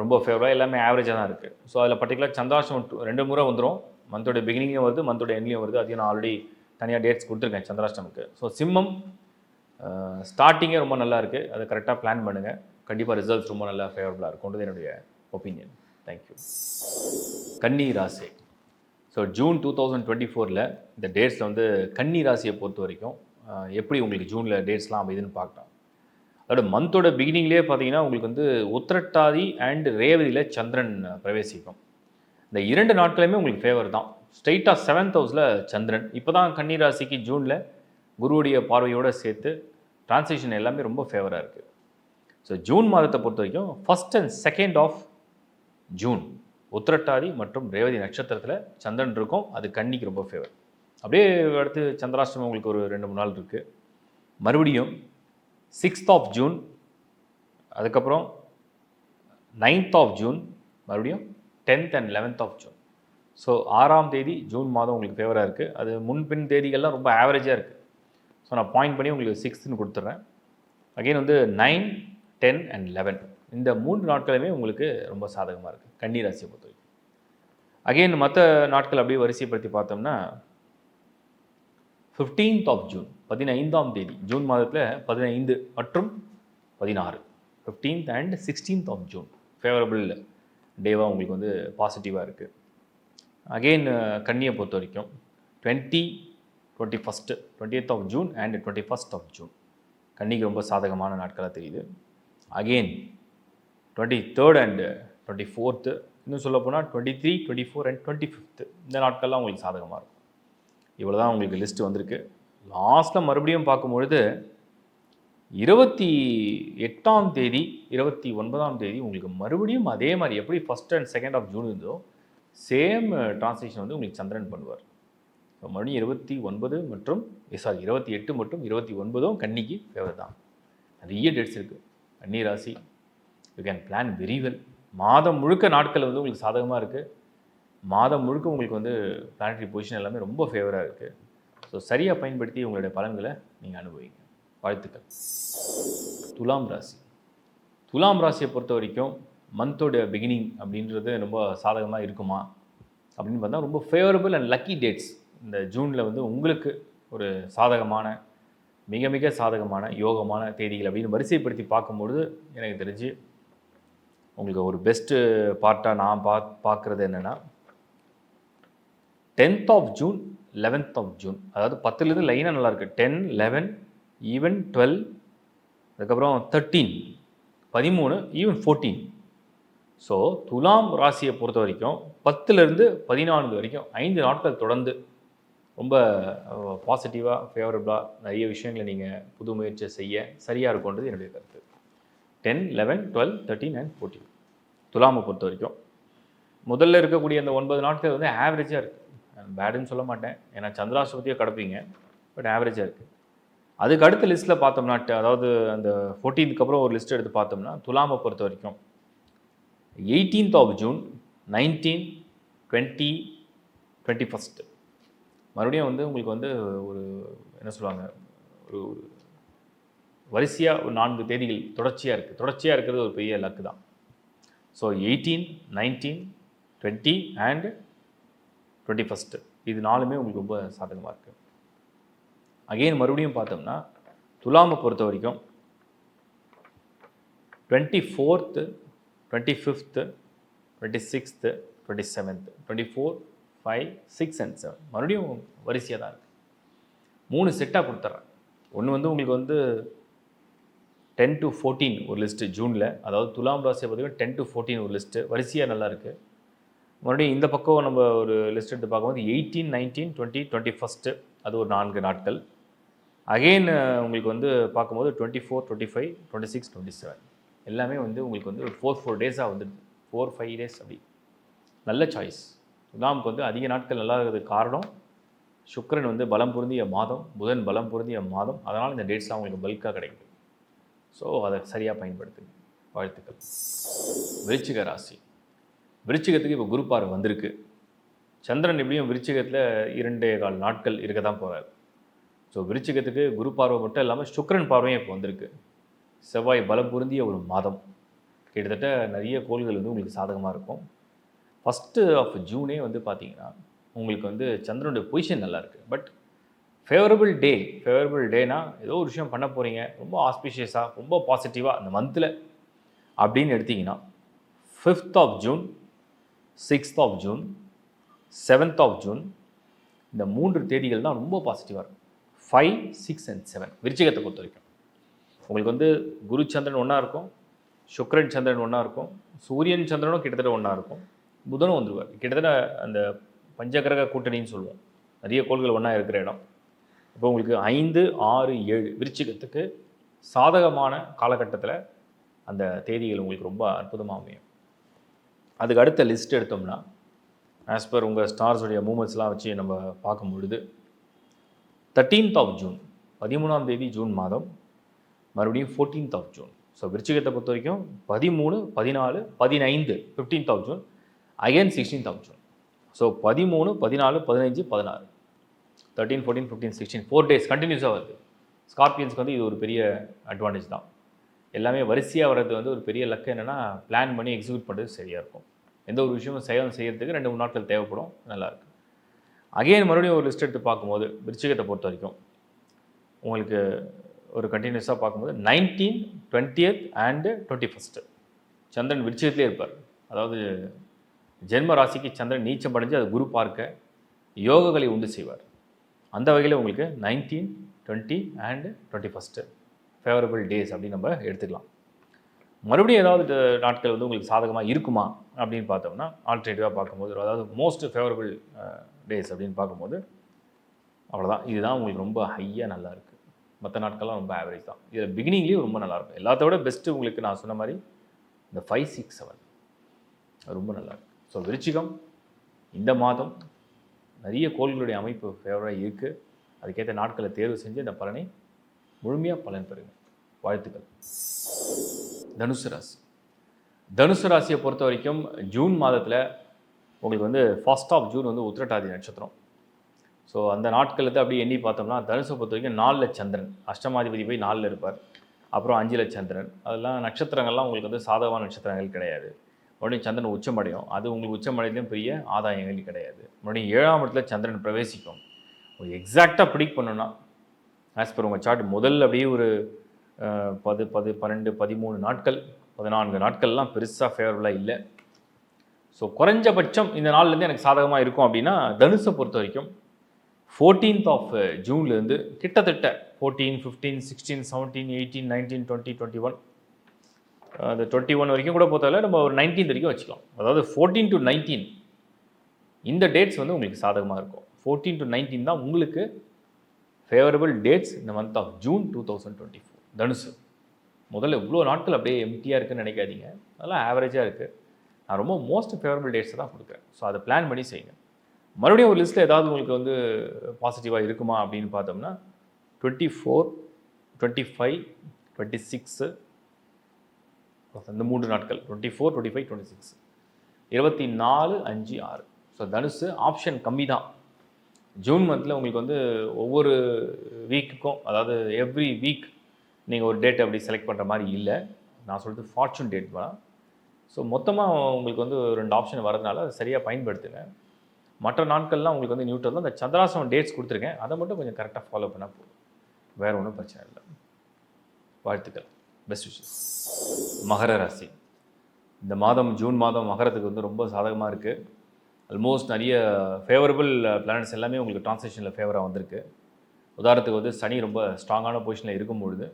ரொம்ப ஃபேவராக எல்லாமே ஆவரேஜாக தான் இருக்குது. ஸோ அதில் பர்டிகுலர் சந்திராஷ்டமம் 2 முறை வந்துடும். மந்தோட பிகினிங்கும் வருது, மந்தோட எண்ட்லையும் வருது. அதையும் நான் ஆல்ரெடி தனியாக டேட்ஸ் கொடுத்துருக்கேன் சந்திராஷ்டமுக்கு. ஸோ சிம்மம் ஸ்டார்டிங்கே ரொம்ப நல்லா இருக்குது. அதை கரெக்டாக பிளான் பண்ணுங்கள், கண்டிப்பாக ரிசல்ட்ஸ் ரொம்ப நல்லா ஃபேவரபுளாக இருக்கும்ன்றது என்னுடைய ஒப்பீனியன். தேங்க்யூ. கன்னி ராசி. ஸோ ஜூன் 2024 இந்த டேட்ஸில் வந்து கன்னி ராசியை பொறுத்த வரைக்கும் எப்படி உங்களுக்கு ஜூனில் டேட்ஸ்லாம் அமைதுன்னு பார்க்கலாம். அதோட மந்தோட பிகினிங்லேயே பார்த்தீங்கன்னா உங்களுக்கு வந்து உத்திரட்டாதி அண்ட் ரேவதியில் சந்திரன் பிரவேசிக்கும். இந்த 2 நாட்களுமே உங்களுக்கு ஃபேவர் தான். ஸ்ட்ரெயிட்டாக 7th ஹவுஸில் சந்திரன். இப்போ தான் கன்னி ராசிக்கு ஜூனில் குருவுடைய பார்வையோடு சேர்த்து டிரான்சிஷன் எல்லாமே ரொம்ப ஃபேவராக இருக்குது. ஸோ ஜூன் மாதத்தை பொறுத்த வரைக்கும் 1st and 2nd of June Uthirattathi மற்றும் ரேவதி நட்சத்திரத்தில் சந்திரன் இருக்கும். அது கன்னிக்கு ரொம்ப ஃபேவர். அப்படியே அடுத்து சந்திராஷ்டமம் உங்களுக்கு ஒரு 2-3 நாள் இருக்குது. மறுபடியும் 6th ஆஃப் ஜூன், அதுக்கப்புறம் 9th ஆஃப் ஜூன், மறுபடியும் 10th and 11th of June. So 6ஆம் தேதி ஜூன் மாதம் உங்களுக்கு ஃபேவராக இருக்குது. அது முன்பின் தேதிகள்லாம் ரொம்ப ஆவரேஜாக இருக்குது. ஸோ நான் பாயிண்ட் பண்ணி உங்களுக்கு 6ன்னு கொடுத்துட்றேன். அகெயின் வந்து 9, 10 அண்ட் 11 இந்த 3 நாட்களுமே உங்களுக்கு ரொம்ப சாதகமாக இருக்குது கன்னி ராசியை பொறுத்த வரைக்கும். அகெயின் மற்ற நாட்கள் அப்படியே வரிசைப்படுத்தி பார்த்தோம்னா 15th ஆஃப் ஜூன், 15ஆம் தேதி ஜூன் மாதத்தில் 15 மற்றும் 16, 15th and 16th of June favourable டேவாக உங்களுக்கு வந்து பாசிட்டிவாக இருக்குது. அகெயின் கன்னியை பொறுத்த வரைக்கும் 20, 21st, 20th of June and 21st of June கன்னிக்கு ரொம்ப சாதகமான நாட்களாக தெரியுது. அகெயின் 23rd அண்ட் 24th, இன்னும் சொல்ல போனால் 23, 24 அண்ட் 25th இந்த நாட்கள்லாம் உங்களுக்கு சாதகமாக இருக்கும். இவ்வளோ தான் உங்களுக்கு லிஸ்ட்டு வந்திருக்கு. லாஸ்ட்டில் மறுபடியும் பார்க்கும்பொழுது 28ஆம் தேதி, 29ஆம் தேதி உங்களுக்கு மறுபடியும் அதே மாதிரி எப்படி 1st and 2nd of June இருந்தோ சேம் டிரான்ஸ்லேஷன் வந்து உங்களுக்கு சந்திரன் பண்ணுவார். ஸோ மறுபடியும் 29 மற்றும் 28 மற்றும் 29 கன்னிக்கு ஃபேவர் தான். நிறைய டேட்ஸ் இருக்குது. கன்னி ராசி you can plan very well. மாதம் முழுக்க நாட்கள் வந்து உங்களுக்கு சாதகமாக இருக்குது. மாதம் முழுக்க உங்களுக்கு வந்து பிளானட்டரி பொசிஷன் எல்லாமே ரொம்ப ஃபேவராக இருக்குது. ஸோ சரியாக பயன்படுத்தி உங்களுடைய பலன்களை நீங்கள் அனுபவிங்க. வாழ்த்துக்கள். துலாம் ராசி. துலாம் ராசியை பொறுத்த வரைக்கும் மந்தோட பிகினிங் அப்படின்றது ரொம்ப சாதகமாக இருக்குமா அப்படின்னு பார்த்தா ரொம்ப ஃபேவரபிள் அண்ட் லக்கி டேட்ஸ் இந்த ஜூனில் வந்து உங்களுக்கு ஒரு சாதகமான மிக மிக சாதகமான யோகமான தேதிகள் அப்படின்னு வரிசைப்படுத்தி பார்க்கும்பொழுது எனக்கு தெரிஞ்சு உங்களுக்கு ஒரு பெஸ்ட்டு பார்ட்டாக நான் பார்க்குறது என்னென்னா 10th of June, 11th of June, அதாவது 10லேருந்து லைனாக நல்லாயிருக்கு. 10, 11, ஈவன் 12, அதுக்கப்புறம் 13, 13, ஈவன் 14. ஸோ துலாம் ராசியை பொறுத்த வரைக்கும் 10லேருந்து 14 வரைக்கும் 5 நாட்கள் தொடர்ந்து ரொம்ப பாசிட்டிவாக ஃபேவரபுளாக நிறைய விஷயங்களை நீங்கள் புது முயற்சியை செய்ய சரியாக இருக்கும்ன்றது என்னுடைய கருத்து. 10, 11, 12, 13 அண்ட் 14 துலாமை பொறுத்த வரைக்கும் முதல்ல இருக்கக்கூடிய அந்த 9 நாட்கள் வந்து ஆவரேஜாக இருக்குது. பேடுன்னு சொல்ல மாட்டேன், ஏன்னா சந்திராஷ்டமத்தையே கடப்பீங்க, பட் ஆவரேஜாக இருக்குது. அதுக்கு அடுத்த லிஸ்ட்டில் பார்த்தோம்னா அதாவது அந்த 14th அப்புறம் ஒரு லிஸ்ட் எடுத்து பார்த்தோம்னா துலாமை பொறுத்த வரைக்கும் 18th ஆஃப் ஜூன், 19, 20, 21st மறுபடியும் வந்து உங்களுக்கு வந்து ஒரு என்ன சொல்லுவாங்க ஒரு வரிசையாக ஒரு 4 தேதிகள் தொடர்ச்சியாக இருக்குது. தொடர்ச்சியாக இருக்கிறது ஒரு பெரிய லக்கு தான். ஸோ 18, 19, 20 அண்ட் 21st இது 4மே உங்களுக்கு ரொம்ப சாதகமாக இருக்குது. அகெயின் மறுபடியும் பார்த்தோம்னா துலாமை பொறுத்த வரைக்கும் 24th, 25th, 26th, 27th, 24, 5, 6 and 7 மறுபடியும் வரிசையாக தான் இருக்குது. 3 செட்டாக கொடுத்துட்றேன். ஒன்று வந்து உங்களுக்கு வந்து 10 to 14 ஒரு லிஸ்ட்டு ஜூனில், அதாவது துலாம் ராசியை பார்த்திங்கன்னா 10 to 14 ஒரு லிஸ்ட்டு வரிசையாக நல்லா இருக்குது. மறுபடியும் இந்த பக்கம் நம்ம ஒரு லிஸ்ட் எடுத்து பார்க்கும்போது 18, 19, 20, 21st அது ஒரு 4 நாட்கள். அகெயின் உங்களுக்கு வந்து பார்க்கும்போது 24, 25, 26, 27 எல்லாமே வந்து உங்களுக்கு வந்து ஒரு 4 டேஸாக வந்துடுது. 4-5 டேஸ் அப்படி நல்ல சாய்ஸ். துலாமுக்கு வந்து அதிக நாட்கள் நல்லா இருக்கிறதுக்கு காரணம் சுக்கிரன் வந்து பலம் பொருந்திய மாதம், புதன் பலம் பொருந்திய மாதம், அதனால் இந்த டேட்ஸ்லாம் உங்களுக்கு பல்காக கிடைக்குது. ஸோ அதை சரியாக பயன்படுத்துங்க. வாழ்த்துக்கள். விருச்சிக ராசி. விருச்சிகத்துக்கு இப்போ குரு பார்வை வந்திருக்கு. சந்திரன் எப்படியும் விருச்சிகத்தில் 2.25 நாட்கள் இருக்க தான் போகிறார். ஸோ விருச்சிகத்துக்கு குரு பார்வை மட்டும் இல்லாமல் சுக்கிரன் பார்வையும் இப்போ வந்திருக்கு. செவ்வாய் பலம் பொருந்திய ஒரு மாதம். கிட்டத்தட்ட நிறைய கோள்கள் வந்து உங்களுக்கு சாதகமாக இருக்கும். 1st ஆஃப் ஜூனே வந்து பார்த்தீங்கன்னா உங்களுக்கு வந்து சந்திரனுடைய பொசிஷன் நல்லாயிருக்கு. பட் ஃபேவரபிள் டேனா ஏதோ ஒரு விஷயம் பண்ண போகிறீங்க, ரொம்ப ஆஸ்பிஷியஸாக ரொம்ப பாசிட்டிவாக அந்த மந்தில் அப்படின்னு எடுத்திங்கன்னா 5th of June, 6th of June, 7th of June இந்த 3 தேதிகள் தான் ரொம்ப பாசிட்டிவாக இருக்கும். 5, 6 அண்ட் 7 விருச்சிகத்தை பொறுத்த வரைக்கும் உங்களுக்கு வந்து குரு சந்திரன் ஒன்றா இருக்கும், சுக்கிரன் சந்திரன் ஒன்றா இருக்கும், சூரியன் சந்திரனும் கிட்டத்தட்ட ஒன்றா இருக்கும், புதனும் வந்துடுவார். கிட்டத்தட்ட அந்த பஞ்சகிரக கூட்டணின்னு சொல்லுவோம், நிறைய கோள்கள் ஒன்றா இருக்கிற இடம். இப்போ உங்களுக்கு 5, 6, 7 விருச்சிகத்துக்கு சாதகமான காலகட்டத்தில் அந்த தேதிகள் உங்களுக்கு ரொம்ப அற்புதமாக அமையும். அதுக்கு அடுத்த லிஸ்ட் எடுத்தோம்னா ஆஸ் பர் உங்கள் ஸ்டார்ஸுடைய மூமெண்ட்ஸ்லாம் வச்சு நம்ம பார்க்கும் பொழுது 13th of ஜூன், 13ஆம் தேதி ஜூன் மாதம், மறுபடியும் 14th of ஜூன். ஸோ விருச்சிகத்தை பொறுத்த வரைக்கும் 13, 14, 15, 15th of June, again 16th of June. So 13, 14, 15, 16, 13, 14, 15, 16 4 days கண்டினியூஸாக வருது. ஸ்கார்பியன்ஸ்க்கு வந்து இது ஒரு பெரிய அட்வான்டேஜ் தான். எல்லாமே வரிசையாக வர்றது வந்து ஒரு பெரிய லக்கு. என்னென்னா பிளான் பண்ணி எக்ஸிக்யூட் பண்ணுறது சரியாக இருக்கும். எந்த ஒரு விஷயமும் செய்யறதுக்கு 2-3 நாட்கள் தேவைப்படும். நல்லாயிருக்கு. அகைன் மறுபடியும் ஒரு லிஸ்ட் எடுத்து பார்க்கும்போது விருச்சிகத்தை பொறுத்த வரைக்கும் உங்களுக்கு ஒரு கண்டினியூஸாக பார்க்கும்போது 19, 20th அண்டு 21st சந்திரன் விருச்சிகத்திலே இருப்பார். அதாவது ஜென்ம ராசிக்கு சந்திரன் நீச்சம் அடைஞ்சு அது குரு பார்க்க யோகங்களை உண்டு செய்வார். அந்த வகையில் உங்களுக்கு 19, 20 அண்டு 21st ஃபேவரபிள் டேஸ் அப்படின்னு நம்ம எடுத்துக்கலாம். மறுபடியும் ஏதாவது நாட்கள் வந்து உங்களுக்கு சாதகமாக இருக்குமா அப்படின்னு பார்த்தோம்னா ஆல்டர்னேட்டிவாக பார்க்கும்போது, அதாவது மோஸ்ட் ஃபேவரபிள் டேஸ் அப்படின்னு பார்க்கும்போது அவ்வளோதான். இதுதான் உங்களுக்கு ரொம்ப ஹையாக நல்லா இருக்குது. மற்ற நாட்கள்லாம் ரொம்ப ஆவரேஜ் தான். இதில் பிகினிங்லேயும் ரொம்ப நல்லாயிருக்கும். எல்லாத்த விட பெஸ்ட்டு உங்களுக்கு நான் சொன்ன மாதிரி இந்த 5, 6, 7 ரொம்ப நல்லாயிருக்கு. ஸோ விருச்சிகம் இந்த மாதம் நிறைய கோள்களுடைய அமைப்பு ஃபேவராக இருக்குது. அதுக்கேற்ற நாட்களை தேர்வு செஞ்சு இந்த பலனை முழுமையாக பலன் பெறுங்க. வாழ்த்துக்கள். தனுசு ராசி. தனுசு ராசியை பொறுத்த வரைக்கும் ஜூன் மாதத்தில் உங்களுக்கு வந்து 1st of ஜூன் வந்து உத்திரட்டாதி நட்சத்திரம். ஸோ அந்த நாட்களுக்கு அப்படியே எண்ணி பார்த்தோம்னா தனுசை பொறுத்த வரைக்கும் 4ல் சந்திரன், அஷ்டமாதிபதி போய் 4ல் இருப்பார். அப்புறம் 5ல் சந்திரன். அதெல்லாம் நட்சத்திரங்கள்லாம் உங்களுக்கு வந்து சாதகமான நட்சத்திரங்கள் கிடையாது. மறுபடியும் சந்திரன் உச்சமடையும். அது உங்களுக்கு உச்சமடையிலும் பெரிய ஆதாயங்கள் கிடையாது. மறுபடியும் 7ஆம் இடத்துல சந்திரன் பிரவேசிக்கும். ஒரு எக்ஸாக்டாக ப்ரிடிக்ட் பண்ணணும்னா ஆஸ் பர் உங்கள் சார்ட் முதல்ல அப்படியே ஒரு 10, 12, 13 நாட்கள், 14 நாட்கள்லாம் பெருசாக ஃபேவரபுளாக இல்லை. ஸோ குறைஞ்சபட்சம் இந்த நாள்லேருந்து எனக்கு சாதகமாக இருக்கும் அப்படின்னா தனுசை பொறுத்த வரைக்கும் 14th of ஜூன்லேருந்து கிட்டத்தட்ட 14, 15, 16, 17, 18, 19, 20, 21 அந்த 21 வரைக்கும் கூட போத்தால நம்ம ஒரு 19th வரைக்கும் வச்சுக்கலாம். அதாவது 14 to 19 இந்த டேட்ஸ் வந்து உங்களுக்கு சாதகமாக இருக்கும். 14 to 19 தான் உங்களுக்கு ஃபேவரபிள் டேட்ஸ் இந்த மந்த் ஆஃப் ஜூன் 2024. தனுசு முதல்ல இவ்வளோ நாட்கள் அப்படியே எம்டியாக இருக்குன்னு நினைக்காதீங்க. அதெல்லாம் ஆவரேஜாக இருக்குது. நான் ரொம்ப மோஸ்ட் ஃபேவரபிள் டேட்ஸை தான் கொடுக்குறேன். ஸோ அதை பிளான் பண்ணி செய்யுங்க. மறுபடியும் ஒரு லிஸ்ட்டில் ஏதாவது உங்களுக்கு வந்து பாசிட்டிவாக இருக்குமா அப்படின்னு பார்த்தோம்னா 24, 25, 26 இந்த 3 நாட்கள் 24, 25, 26 24, 5, 6. ஸோ தனுசு ஆப்ஷன் கம்மி தான். ஜூன் மந்தில் உங்களுக்கு வந்து ஒவ்வொரு வீக்குக்கும், அதாவது எவ்ரி வீக் நீங்கள் ஒரு டேட் அப்படி செலக்ட் பண்ணுற மாதிரி இல்லை. நான் சொல்கிறது ஃபார்ச்சூன் டேட் தான். ஸோ மொத்தமாக உங்களுக்கு வந்து 2 ஆப்ஷன் வரதுனால அதை சரியாக பயன்படுத்துங்க. மற்ற நாட்கள்லாம் உங்களுக்கு வந்து நியூட்ரல் தான். இந்த சந்திராசிரமம் டேட்ஸ் கொடுத்துருக்கேன், அதை மட்டும் கொஞ்சம் கரெக்டாக ஃபாலோ பண்ணால் போதும். வேறு ஒன்றும் பிரச்சனை இல்லை. வாழ்த்துக்கள். Best wishes. மகர ராசி. இந்த மாதம் ஜூன் மாதம் மகரத்துக்கு வந்து ரொம்ப சாதகமாக இருக்குது. ஆல்மோஸ்ட் நிறைய ஃபேவரபிள் பிளானட்ஸ் எல்லாமே உங்களுக்கு ட்ரான்ஸ்லேஷனில் ஃபேவராக வந்திருக்கு. உதாரணத்துக்கு வந்து சனி ரொம்ப ஸ்ட்ராங்கான பொசிஷனில் இருக்கும்பொழுது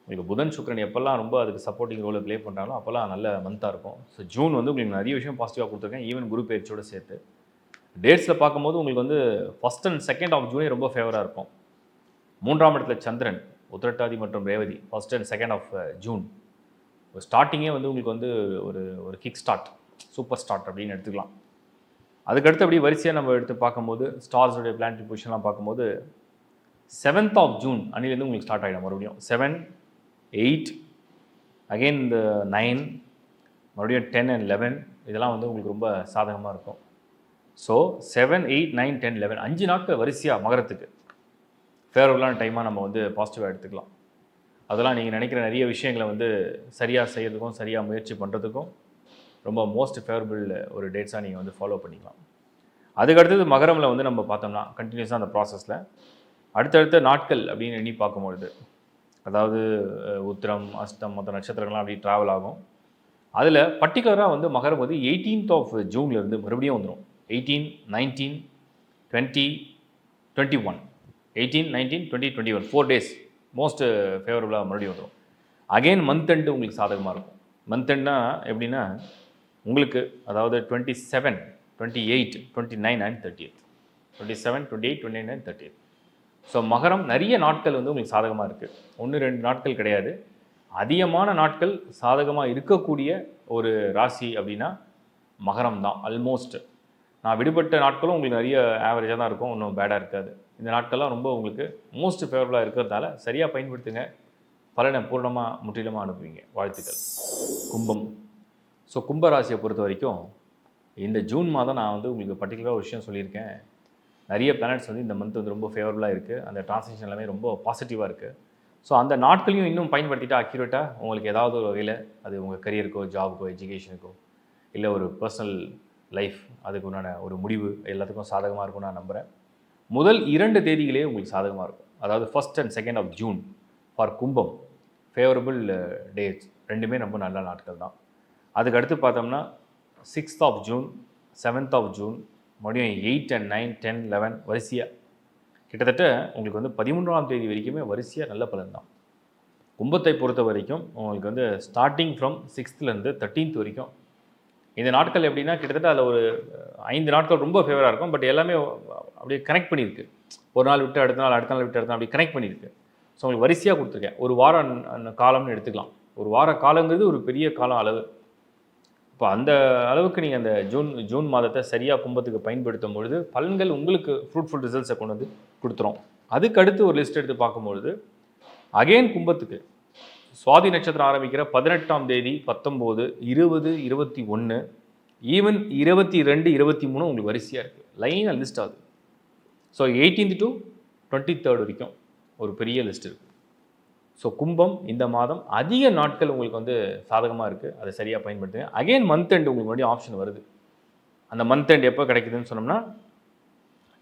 உங்களுக்கு புதன் சுக்கிரன் எப்போல்லாம் ரொம்ப அதுக்கு சப்போர்ட்டிங் ரோலை ப்ளே பண்ணுறாங்களோ அப்போல்லாம் நல்ல மந்தாக இருக்கும். ஸோ ஜூன் வந்து உங்களுக்கு நிறைய விஷயம் பாசிட்டிவாக கொடுத்துருக்கேன். ஈவன் குரு பயிற்சியோடு சேர்த்து டேட்ஸில் பார்க்கும்போது உங்களுக்கு வந்து 1st and 2nd of ஜூனே ரொம்ப ஃபேவராக இருக்கும். 3ஆம் இடத்துல சந்திரன், உத்திரட்டாதி மற்றும் Revathi 1st and 2nd of June. ஒரு ஸ்டார்டிங்கே வந்து உங்களுக்கு வந்து ஒரு கிக் ஸ்டார்ட், சூப்பர் ஸ்டார்ட் அப்படின்னு எடுத்துக்கலாம். அதுக்கடுத்து அப்படியே வரிசையாக நம்ம எடுத்து பார்க்கும்போது ஸ்டார்ஸுடைய பிளானட்டரி பொசிஷன்லாம் பார்க்கும்போது 7th of ஜூன் அன்னிலேருந்து உங்களுக்கு ஸ்டார்ட் ஆகிடும். மறுபடியும் 7, 8, அகெயின் இந்த 9, மறுபடியும் 10 and 11 இதெல்லாம் வந்து உங்களுக்கு ரொம்ப சாதகமாக இருக்கும். ஸோ 7, 8, 9, 10, 11 5 நாட்கள் வரிசையாக மகரத்துக்கு ஃபேவரபுளான டைமாக நம்ம வந்து பாசிட்டிவாக எடுத்துக்கலாம். அதெல்லாம் நீங்கள் நினைக்கிற நிறைய விஷயங்களை வந்து சரியாக செய்கிறதுக்கும் சரியாக முயற்சி பண்ணுறதுக்கும் ரொம்ப மோஸ்ட் ஃபேவரபிள் ஒரு டேட்ஸாக நீங்கள் வந்து ஃபாலோ பண்ணிக்கலாம். அதுக்கடுத்தது மகரமில் வந்து நம்ம பார்த்தோம்னா கண்டினியூஸாக அந்த ப்ராசஸில் அடுத்தடுத்த நாட்கள் அப்படின்னு எண்ணி பார்க்கும்பொழுது, அதாவது உத்திரம், அஸ்தம் மற்ற நட்சத்திரங்கள்லாம் அப்படி ட்ராவல் ஆகும். அதில் பர்டிகுலராக வந்து மகரம் வந்து 18th of ஜூன்லேருந்து மறுபடியும் வந்துடும். 18, 19, 20, 21 18, 19, 20, 21 4 days மோஸ்ட் ஃபேவரபுளாக மறுபடியும் வந்துடும். அகெயின் மந்த் எண்டு உங்களுக்கு சாதகமாக இருக்கும். மந்த் எண்ட்னா எப்படின்னா உங்களுக்கு அதாவது 27, 28, 29 and 30th 27, 28, 29 and 30th. So மகரம் நிறைய நாட்கள் வந்து உங்களுக்கு சாதகமாக இருக்குது. 1-2 நாட்கள் கிடையாது, அதிகமான நாட்கள் சாதகமாக இருக்கக்கூடிய ஒரு ராசி அப்படின்னா மகரம் தான். ஆல்மோஸ்ட் நான் விடுபட்ட நாட்களும் உங்களுக்கு நிறைய ஆவரேஜாக தான் இருக்கும், ஒன்றும் பேடாக இருக்காது. இந்த நாட்கள்லாம் ரொம்ப உங்களுக்கு மோஸ்ட் ஃபேவரபுளாக இருக்கிறதால சரியாக பயன்படுத்துங்க. பலனை பூர்ணமாக முற்றிலுமாக அனுப்புவீங்க. வாழ்த்துக்கள். கும்பம். ஸோ கும்ப ராசியை பொறுத்த வரைக்கும் இந்த ஜூன் மாதம் நான் வந்து உங்களுக்கு பர்டிகுலராக ஒரு விஷயம் சொல்லியிருக்கேன். நிறைய பிளானட்ஸ் வந்து இந்த மந்த் வந்து ரொம்ப ஃபேவரபுளாக இருக்குது. அந்த டிரான்சிஷன் எல்லாமே ரொம்ப பாசிட்டிவாக இருக்குது. ஸோ அந்த நாட்களையும் இன்னும் பயன்படுத்திட்டா அக்யூரேட்டாக உங்களுக்கு ஏதாவது ஒரு வகையில் அது உங்கள் கரியருக்கோ, ஜாபுக்கோ, எஜுகேஷனுக்கோ, இல்லை ஒரு பர்சனல் லைஃப் அதுக்கு உண்டான ஒரு முடிவு எல்லாத்துக்கும் சாதகமாக இருக்கும்னு நான் நம்புகிறேன். முதல் 2 தேதிகளே உங்களுக்கு சாதகமாக இருக்கும். அதாவது 1st and 2nd of June for கும்பம் ஃபேவரபுள் டேட்ஸ். ரெண்டுமே ரொம்ப நல்ல நாட்கள் தான். அதுக்கு அடுத்து பார்த்தோம்னா 6th of June, 7th of June, மறுபடியும் 8 and 9, 10, 11 வரிசையாக கிட்டத்தட்ட உங்களுக்கு வந்து 13ஆம் தேதி வரைக்குமே வரிசையாக நல்ல பலன் தான். கும்பத்தை பொறுத்த வரைக்கும் உங்களுக்கு வந்து ஸ்டார்டிங் ஃப்ரம் 6th 13th வரைக்கும் இந்த நாட்கள் எப்படின்னா கிட்டத்தட்ட அதில் ஒரு 5 நாட்கள் ரொம்ப ஃபேவராக இருக்கும். பட் எல்லாமே அப்படியே கனெக்ட் பண்ணியிருக்கு. ஒரு நாள் விட்டு அடுத்த நாள், அடுத்த நாள் விட்டு அடுத்த நாள் அப்படி கனெக்ட் பண்ணியிருக்கு. ஸோ உங்களுக்கு வரிசையாக கொடுத்துருக்கேன். ஒரு வார காலம்னு எடுத்துக்கலாம். ஒரு வார காலங்கிறது ஒரு பெரிய காலம் அளவு. இப்போ அந்த அளவுக்கு நீங்கள் அந்த ஜூன் மாதத்தை சரியாக கும்பத்துக்கு பயன்படுத்தும் பொழுது பலன்கள் உங்களுக்கு ஃப்ரூட்ஃபுல் ரிசல்ட்ஸை கொண்டு வந்து கொடுத்துரும். அதுக்கு அடுத்து ஒரு லிஸ்ட் எடுத்து பார்க்கும்பொழுது அகெயின் கும்பத்துக்கு சுவாதி நட்சத்திரம் ஆரம்பிக்கிற 18ஆம் தேதி, 19, 20, 21, ஈவன் 22, 23 உங்களுக்கு வரிசையாக இருக்குது. லைனாக லிஸ்ட் ஆகுது. ஸோ 18th to 23rd வரைக்கும் ஒரு பெரிய லிஸ்ட் இருக்குது. ஸோ கும்பம் இந்த மாதம் அதிக நாட்கள் உங்களுக்கு வந்து சாதகமாக இருக்குது. அதை சரியாக பயன்படுத்துங்க. அகெயின் மந்த் எண்ட் உங்களுக்கு மறுபடியும் ஆப்ஷன் வருது. அந்த மந்த் எண்ட் எப்போ கிடைக்குதுன்னு சொன்னோம்னா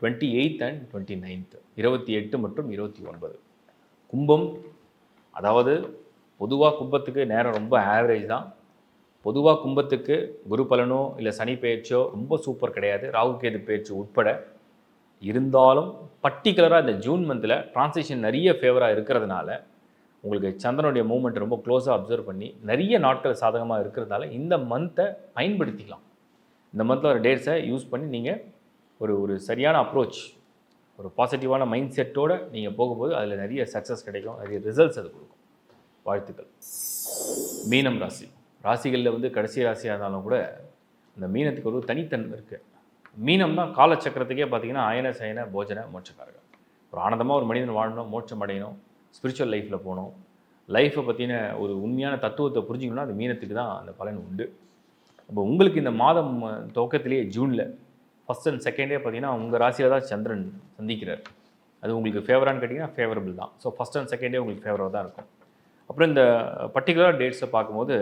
28th and 29th, 28 மற்றும் 29. கும்பம் அதாவது பொதுவாக கும்பத்துக்கு நேரம் ரொம்ப ஆவரேஜ் தான். பொதுவாக கும்பத்துக்கு குரு பலனோ இல்லை சனி பெயர்ச்சியோ ரொம்ப சூப்பர் கிடையாது, ராகு கேது பெயர்ச்சி உட்பட. இருந்தாலும் பர்டிகுலராக இந்த ஜூன் மந்தில் டிரான்சிஷன் நிறைய ஃபேவராக இருக்கிறதுனால உங்களுக்கு சந்திரனுடைய மூவ்மெண்ட் ரொம்ப க்ளோஸாக அப்சர்வ் பண்ணி நிறைய நாட்கள் சாதகமாக இருக்கிறதுனால இந்த மந்த்தை பயன்படுத்திக்கலாம். இந்த மந்தில் ஒரு டேட்ஸை யூஸ் பண்ணி நீங்கள் ஒரு சரியான அப்ரோச், ஒரு பாசிட்டிவான மைண்ட் செட்டோடு நீங்கள் போகும்போது அதில் நிறைய சக்ஸஸ் கிடைக்கும், நிறைய ரிசல்ட்ஸ் அது கொடுக்கும். வாழ்த்துக்கள். மீனம் ராசி. ராசிகளில் வந்து கடைசி ராசியாக இருந்தாலும் கூட இந்த மீனத்துக்கு ஒரு தனித்தன்மை இருக்குது. மீனம் தான் காலச்சக்கரத்துக்கே பார்த்தீங்கன்னா அயன சயன போஜன மோட்சக்காரர்கள். ஒரு ஆனந்தமாக ஒரு மனிதன் வாழணும், மோட்சம் அடையணும், ஸ்பிரிச்சுவல் லைஃப்பில் போகணும், லைஃப்பை பற்றின ஒரு உண்மையான தத்துவத்தை புரிஞ்சிக்கணும்னா அது மீனத்துக்கு தான் அந்த பலன் உண்டு. அப்போ உங்களுக்கு இந்த மாதம் துவக்கத்திலேயே ஜூனில் 1st and 2nd பார்த்தீங்கன்னா உங்கள் ராசியில் தான் சந்திரன் சந்திக்கிறார். அது உங்களுக்கு ஃபேவரானு கேட்டிங்கன்னா ஃபேவரபிள் தான். ஸோ 1st and 2nd உங்களுக்கு ஃபேவராக தான் இருக்கும். அப்புறம் இந்த பர்டிகுலர் டேட்ஸை பார்க்கும்போது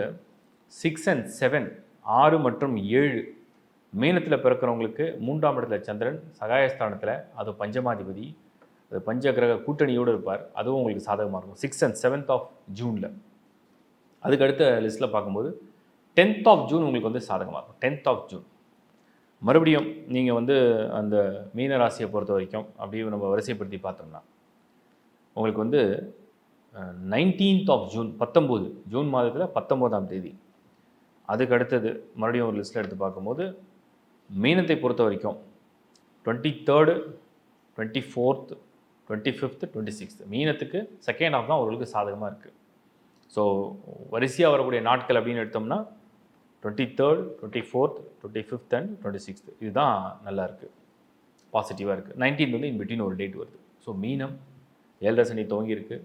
6 and 7, 6 மற்றும் 7 மீனத்தில் பிறக்கிறவங்களுக்கு 3ஆம் இடத்துல சந்திரன் சகாயஸ்தானத்தில், அது பஞ்சமாதிபதி, அது பஞ்ச கிரக கூட்டணியோடு இருப்பார். அதுவும் உங்களுக்கு சாதகமாக இருக்கும் 6th and 7th of June. அதுக்கு அடுத்த லிஸ்ட்டில் பார்க்கும்போது 10th of June உங்களுக்கு வந்து சாதகமாக இருக்கும். 10th of June மறுபடியும் நீங்கள் வந்து அந்த மீன ராசியை பொறுத்த வரைக்கும் அப்படியே நம்ம வரிசைப்படுத்தி பார்த்தோம்னா உங்களுக்கு வந்து 19th of June, 19 ஜூன் மாதத்தில் 19ஆம் தேதி. அதுக்கு அடுத்தது மறுபடியும் ஒரு லிஸ்ட்டில் எடுத்து பார்க்கும்போது மீனத்தை பொறுத்த வரைக்கும் 23rd, 24th, 25th, 26th மீனத்துக்கு செகண்ட் ஹாஃப் தான் அவர்களுக்கு சாதகமாக இருக்குது. ஸோ வரிசையாக வரக்கூடிய நாட்கள் அப்படின்னு எடுத்தோம்னா 23rd, 24th, 25th and 26th இதுதான் நல்லா இருக்குது, பாசிட்டிவாக இருக்குது. 19th வந்து இன்பிட்வீன் ஒரு டேட் வருது. ஸோ மீனம் 7 சனி துவங்கியிருக்கு,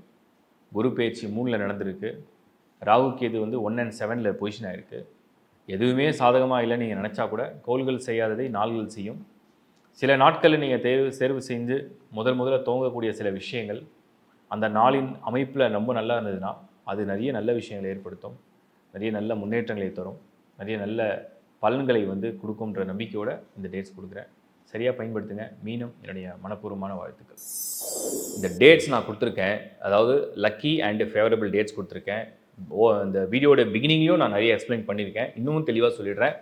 குரு பேச்சு 3ல் நடந்திருக்கு, ராகு கேது வந்து 1 and 7ல் பொசிஷன் ஆகிருக்கு. எதுவுமே சாதகமாக இல்லைன்னு நீங்கள் நினச்சா கூட கோள்கள் செய்யாததை நாள்கள் செய்யும். சில நாட்களில் நீங்கள் தேர்வு செஞ்சு முதல்ல துவங்கக்கூடிய சில விஷயங்கள் அந்த நாளின் அமைப்பில் ரொம்ப நல்லா இருந்ததுன்னா அது நிறைய நல்ல விஷயங்களை ஏற்படுத்தும், நிறைய நல்ல முன்னேற்றங்களை தரும், நிறைய நல்ல பலன்களை வந்து கொடுக்கும்ன்ற நம்பிக்கையோடு இந்த டேட்ஸ் கொடுக்குறேன். சரியாக பயன்படுத்துங்க. மீனம் என்னுடைய மனப்பூர்வமான வாழ்த்துக்கள். இந்த டேட்ஸ் நான் கொடுத்துருக்கேன், அதாவது லக்கி அண்ட் ஃபேவரபிள் டேட்ஸ் கொடுத்துருக்கேன். இந்த வீடியோட பிகினிங்லையும் நான் நிறைய எக்ஸ்பிளைன் பண்ணியிருக்கேன். இன்னமும் தெளிவாக சொல்லிடுறேன்.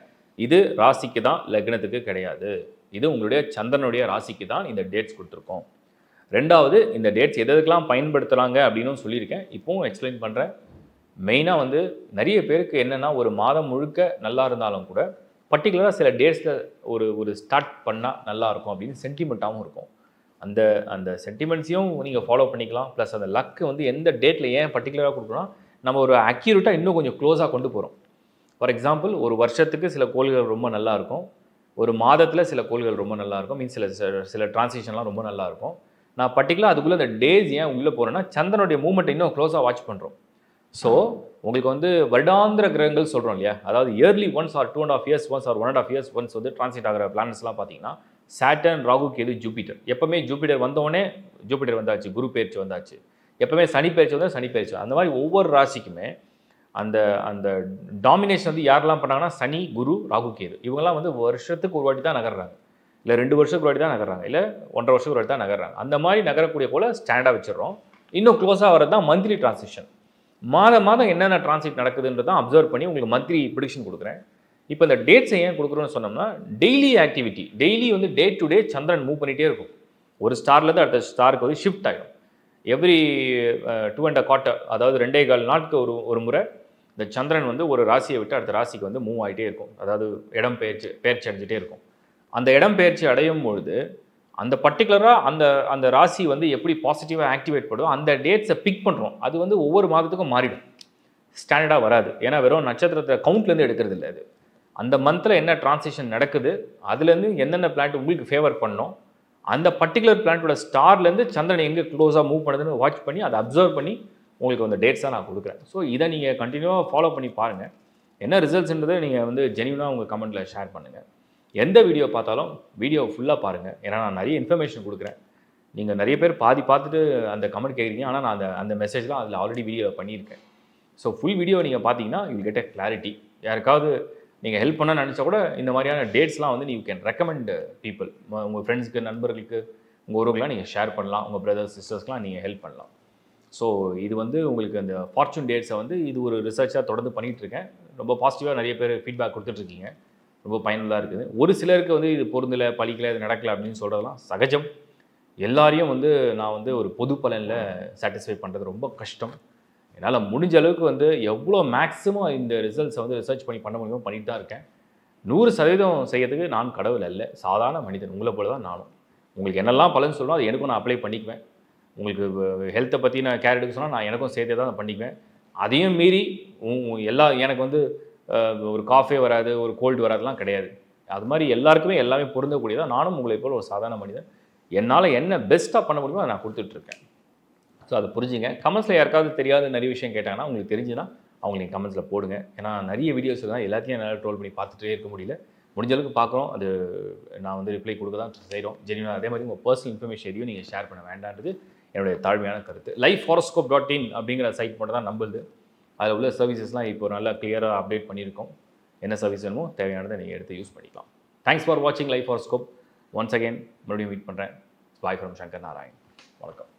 இது ராசிக்கு தான், லக்னத்துக்கு கிடையாது. இது உங்களுடைய சந்திரனுடைய ராசிக்கு தான் இந்த டேட்ஸ் கொடுத்துருக்கோம். ரெண்டாவது, இந்த டேட்ஸ் எதுக்கெல்லாம் பயன்படுத்துகிறாங்க அப்படின்னு சொல்லியிருக்கேன், இப்போவும் எக்ஸ்பிளைன் பண்ணுறேன். மெயினாக வந்து நிறைய பேருக்கு என்னென்னா ஒரு மாதம் முழுக்க நல்லா இருந்தாலும் கூட பர்டிகுலராக சில டேட்ஸில் ஒரு ஸ்டார்ட் பண்ணால் நல்லாயிருக்கும் அப்படின்னு சென்டிமெண்ட்டாகவும் இருக்கும். அந்த சென்டிமெண்ட்ஸையும் நீங்கள் ஃபாலோ பண்ணிக்கலாம். ப்ளஸ் அந்த லக்கு வந்து எந்த டேட்டில் ஏன் பர்டிகுலராக கொடுக்குறோன்னா நம்ம ஒரு அக்யூரேட்டாக இன்னும் கொஞ்சம் க்ளோஸாக கொண்டு போகிறோம். ஃபார் எக்ஸாம்பிள் ஒரு வருஷத்துக்கு சில கோள்கள் ரொம்ப நல்லா இருக்கும், ஒரு மாதத்தில் சில கோள்கள் ரொம்ப நல்லாயிருக்கும், மீன்ஸ் சில டிரான்சிஷன்லாம் ரொம்ப நல்லாயிருக்கும். நான் பர்டிகுலராக அதுக்குள்ளே அந்த டேஸ் ஏன் உள்ளே போகிறேன்னா, சந்திரனுடைய மூவ்மெண்ட் இன்னும் க்ளோஸாக வாட்ச் பண்ணுறோம். ஸோ உங்களுக்கு வந்து வருடாந்திர கிரகங்கள் சொல்கிறோம் இல்லையா, அதாவது yearly once or 2.5 years once or 1.5 years once வந்து டிரான்சிட் ஆகிற பிளானட்ஸ்லாம் பார்த்தீங்கன்னா, சாட்டர்ன், ராகு, கேது, ஜூபிட்டர். எப்பவுமே ஜூபிட்டர் வந்தோடனே ஜூபிட்டர் வந்தாச்சு, குரு பெயர்ச்சி வந்தாச்சு. எப்பவுமே சனி பெயர்ச்சி வந்தால் சனி பெயர்ச்சி. அந்த மாதிரி ஒவ்வொரு ராசிக்குமே அந்த அந்த டாமினேஷன் வந்து யாரெல்லாம் பண்ணாங்கன்னா, சனி, குரு, ராகு, கேது இவங்கெல்லாம் வந்து வருஷத்துக்கு ஒரு வாட்டி தான் நகர்றாங்க, இல்லை 2 வருஷத்துக்கு ஒரு வாட்டி தான் நகர்றாங்க, இல்லை 1.5 வருஷத்துக்கு ஒரு வாட்டி தான் நகர்றாங்க. அந்த மாதிரி நகரக்கூடிய போல் ஸ்டாண்டாக வச்சிடறோம். இன்னும் க்ளோஸாக வரது தான் மந்த்லி டிரான்சிஷன். மாதம் என்னென்ன டிரான்சிட் நடக்குதுன்றதான் அப்சர்வ் பண்ணி உங்களுக்கு மந்த்லி ப்ரிடிக்ஷன் கொடுக்குறேன். இப்போ இந்த டேட்ஸை ஏன் கொடுக்குறோன்னு சொன்னோம்னா, டெய்லி ஆக்டிவிட்டி, டெய்லி வந்து day to day Chandran move பண்ணிகிட்டே இருக்கும். ஒரு ஸ்டார்லேருந்து அடுத்த ஸ்டாருக்கு வந்து ஷிஃப்ட் ஆகிடும். எவ்ரி 2.25 அதாவது 2.25 நாட்கு ஒரு முறை இந்த சந்திரன் வந்து ஒரு ராசியை விட்டு அடுத்த ராசிக்கு வந்து மூவ் ஆகிட்டே இருக்கும். அதாவது இடம் பெயர்ச்சி அடைஞ்சிட்டே இருக்கும். அந்த இடம் பெயர்ச்சி அடையும் பொழுது அந்த பர்டிகுலராக அந்த ராசி வந்து எப்படி பாசிட்டிவாக ஆக்டிவேட் பண்ணும், அந்த டேட்ஸை பிக் பண்ணுறோம். அது வந்து ஒவ்வொரு மாதத்துக்கும் மாறிடும், ஸ்டாண்டர்டாக வராது. ஏன்னா வெறும் நட்சத்திரத்தை கவுண்ட்லேருந்து எடுக்கிறது இல்லை. அது அந்த மந்தில் என்ன டிரான்சிஷன் நடக்குது, அதுலேருந்து என்னென்ன பிளான்ட் உங்களுக்கு ஃபேவர் பண்ணோம், அந்த பர்டிகுலர் பிளான்ட்டோட ஸ்டார்லேருந்து சந்திரன் எங்கே க்ளோஸாக மூவ் பண்ணுதுன்னு வாட்ச் பண்ணி அதை அப்சர்வ் பண்ணி உங்களுக்கு அந்த டேட்ஸாக நான் கொடுக்குறேன். ஸோ இதை நீங்கள் கண்டினியூவாக ஃபாலோ பண்ணி பாருங்கள். என்ன ரிசல்ட்ஸ்ன்றதை நீங்கள் வந்து ஜென்யூனாக உங்கள் கமெண்ட்டில் ஷேர் பண்ணுங்கள். எந்த வீடியோ பார்த்தாலும் வீடியோ ஃபுல்லாக பாருங்கள். ஏன்னா நான் நிறைய இன்ஃபர்மேஷன் கொடுக்குறேன். நீங்கள் நிறைய பேர் பாதி பார்த்துட்டு அந்த கமெண்ட் கேட்குறீங்க. ஆனால் நான் அந்த மெசேஜ்லாம் அதில் ஆல்ரெடி வீடியோ பண்ணியிருக்கேன். ஸோ ஃபுல் வீடியோ நீங்கள் பார்த்தீங்கன்னா யூ கெட் எ கிளாரிட்டி. யாருக்காவது நீங்கள் ஹெல்ப் பண்ண நினச்சா கூட இந்த மாதிரியான டேட்ஸ்லாம் வந்து யூ கேன் ரெக்கமெண்ட் பீப்புள். உங்கள் ஃப்ரெண்ட்ஸுக்கு, நண்பர்களுக்கு, உங்கள் உறவுகளாம் நீங்கள் ஷேர் பண்ணலாம். உங்கள் பிரதர்ஸ், சிஸ்டர்ஸ்க்கெலாம் நீங்கள் ஹெல்ப் பண்ணலாம். ஸோ இது வந்து உங்களுக்கு அந்த ஃபார்ச்சூன் டேட்ஸை வந்து இது ஒரு ரிசர்ச்சாக தொடர்ந்து பண்ணிகிட்ருக்கேன். ரொம்ப பாசிட்டிவாக நிறைய பேர் ஃபீட்பேக் கொடுத்துட்ருக்கீங்க. ரொம்ப பயனுள்ளதாக இருக்குது. ஒரு சிலருக்கு வந்து இது பொருந்தலை, பழிக்கலை, இது நடக்கலை அப்படின்னு சொல்கிறதெல்லாம் சகஜம். எல்லாரையும் வந்து நான் வந்து ஒரு பொது பலனில் சாட்டிஸ்ஃபை பண்ணுறது ரொம்ப கஷ்டம். என்னால் முடிஞ்ச அளவுக்கு வந்து எவ்வளோ மேக்ஸிமம் இந்த ரிசல்ட்ஸை வந்து ரிசர்ச் பண்ண முடியுமோ பண்ணிட்டு தான் இருக்கேன். 100% செய்யறதுக்கு நான் கடவுள் அல்ல, சாதாரண மனிதன். உங்களை போல தான் நானும். உங்களுக்கு என்னெல்லாம் பலன் சொல்லணும் அது எனக்கும் நான் அப்ளை பண்ணிக்குவேன். உங்களுக்கு ஹெல்த்தை பற்றி நான் கேர் எடுக்க சொன்னால் நான் எனக்கும் சேர்த்தே தான் பண்ணிக்குவேன். அதையும் மீறி எனக்கு வந்து ஒரு காஃபே வராது, ஒரு கோல்டு வராதுலாம் கிடையாது. அது மாதிரி எல்லாருக்குமே எல்லாமே பொருந்தக்கூடியதான். நானும் உங்களை போல் ஒரு சாதாரண மனிதன். என்னால் என்ன பெஸ்ட்டாக பண்ண முடியுமோ அதை நான் கொடுத்துட்ருக்கேன். ஸோ அதை புரிஞ்சுங்க. கமெண்ட்ஸில் யாருக்காவது தெரியாத நிறைய விஷயம் கேட்டாங்கன்னா உங்களுக்கு தெரிஞ்சுன்னா அவங்க நீங்கள் கமெண்ட்ஸில் போடுங்க. ஏன்னா நிறைய வீடியோஸ் தான் எல்லாத்தையும் என்னால் ட்ரோல் பண்ணி பார்த்துட்டே இருக்க முடியல. முடிஞ்ச அளவுக்கு பார்க்குறோம். அது நான் வந்து ரிப்ளை கொடுக்க தான் செய்கிறோம் ஜென்யூனாக. அதே மாதிரி உங்கள் பர்சனல் இன்ஃபர்மேஷன் எதையும் நீங்கள் ஷேர் பண்ண வேண்டான்றது என்னுடைய தாழ்மையான கருத்து. lifehoroscope.in அப்படிங்கிற சைட் மட்டும் தான் நம்புது. அதில் உள்ள சர்வீசஸ்லாம் இப்போ நல்லா கிளியராக அப்டேட் பண்ணியிருக்கோம். என்ன சர்வீஸ் வேணுமோ தேவையானதை நீங்கள் எடுத்து யூஸ் பண்ணிக்கலாம். தேங்க்ஸ் ஃபார் வாட்சிங் லைஃப் ஹாரோஸ்கோப். ஒன்ஸ் அகெயின் மறுபடியும் மீட் பண்ணுறேன். Bye from Shankar Narayan. வணக்கம்.